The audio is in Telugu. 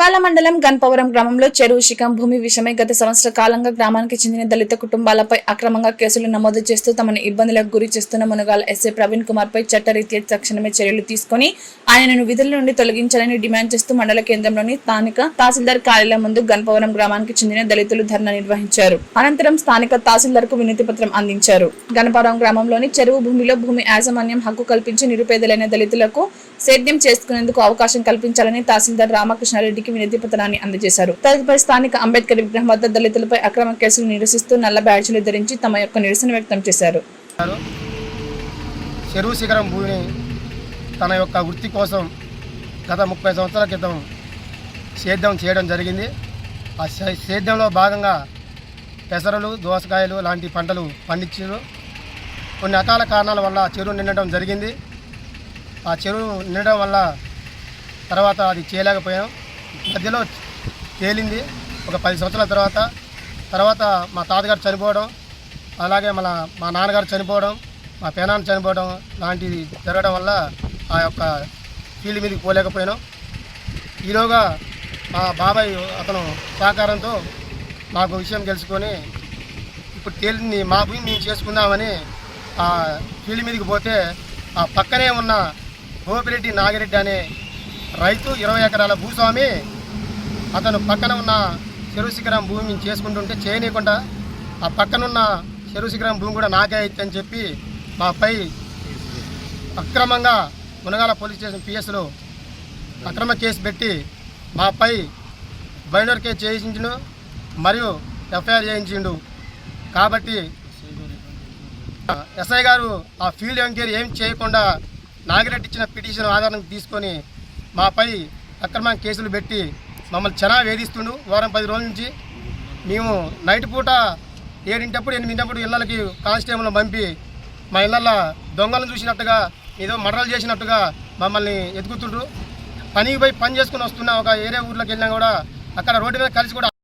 దువ్వాల మండలం గన్పవరం గ్రామంలో చెరువు శిఖం భూమి విషయమై గత సంవత్సర కాలంగా గ్రామానికి చెందిన దళిత కుటుంబాలపై అక్రమంగా కేసులు నమోదు చేస్తూ తమను ఇబ్బందులకు గురి చేస్తున్న మునగాల ఎస్ఐ ప్రవీణ్ కుమార్ పై చట్టరీత్యా తక్షణమే చర్యలు తీసుకుని ఆయనను విధుల నుండి తొలగించాలని డిమాండ్ చేస్తూ మండల కేంద్రంలోని స్థానిక తహసీల్దార్ కార్యాలయం ముందు గన్పవరం గ్రామానికి చెందిన దళితులు ధర్నా నిర్వహించారు. అనంతరం స్థానిక తహసీల్దార్ కు వినతి పత్రం అందించారు. గన్పవరం గ్రామంలోని చెరువు భూమిలో భూమి యాజమాన్యం హక్కు కల్పించి నిరుపేదలైన దళితులకు సేద్యం చేసుకునేందుకు అవకాశం కల్పించాలని తహసీల్దార్ రామకృష్ణారెడ్డికి వినతి పత్రాన్ని అందజేశారు. తదుపరి స్థానిక అంబేద్కర్ విగ్రహం వద్ద దళితులపై అక్రమ కేసులు నిరసిస్తూ నల్ల బ్యాడ్జీలు ధరించి తమ యొక్క నిరసన వ్యక్తం చేశారు. చెరువు శిఖరం భూమిని తన యొక్క వృత్తి కోసం గత 30 సంవత్సరాల క్రితం సేద్యం చేయడం జరిగింది. ఆ సేద్యంలో భాగంగా పెసరలు, దోసకాయలు లాంటి పంటలు పండించారు. కొన్ని రకాల కారణాల వల్ల చెరువు నిండడం జరిగింది. ఆ చెరువు నిండడం వల్ల తర్వాత అది చేయలేకపోయాం. మధ్యలో తేలింది. ఒక 10 సంవత్సరాల తర్వాత మా తాతగారు చనిపోవడం, అలాగే మా నాన్నగారు చనిపోవడం, మా పేనాన్న చనిపోవడం లాంటివి జరగడం వల్ల ఆ యొక్క ఫీల్డ్ మీదకి పోలేకపోయాం. ఈలోగా మా బాబాయ్ అతను సహకారంతో మాకు విషయం తెలుసుకొని ఇప్పుడు తేలింది, మా భూమి మేము చేసుకుందామని ఆ ఫీల్డ్ మీదకి పోతే ఆ పక్కనే ఉన్న గోపిరెడ్డి నాగిరెడ్డి అనే రైతు 20 ఎకరాల భూస్వామి అతను పక్కన ఉన్న చెరువు శిఖరం భూమి మేము చేసుకుంటుంటే చేయనీయకుండా ఆ పక్కనున్న చెరువు శిఖరం భూమి కూడా నాకే అని చెప్పి మాపై అక్రమంగా మునగాల పోలీస్ స్టేషన్ పిఎస్లో అక్రమ కేసు పెట్టి మాపై బైండర్ కేసు చేయించిండు మరియు ఎఫ్ఐఆర్ చేయించిండు. కాబట్టి ఎస్ఐ గారు ఆ ఫీల్డ్ ఎంక్వైరీ ఏం చేయకుండా నాగిరెడ్డి ఇచ్చిన పిటిషన్ ఆధారం తీసుకొని మాపై అక్రమ కేసులు పెట్టి మమ్మల్ని చాలా వేధిస్తుండు. వారం 10 రోజుల నుంచి మేము నైట్ పూట 7 8 ఇళ్ళకి కానిస్టేబుల్ని పంపి మా ఇళ్ళల్లో దొంగలను చూసినట్టుగా ఏదో మర్డర్లు చేసినట్టుగా మమ్మల్ని ఎదుగుతుండ్రు. పనికి పోయి పని చేసుకుని వస్తున్నా ఒక ఏరే ఊర్లోకి వెళ్ళినా కూడా అక్కడ రోడ్డు మీద కలిసి కూడా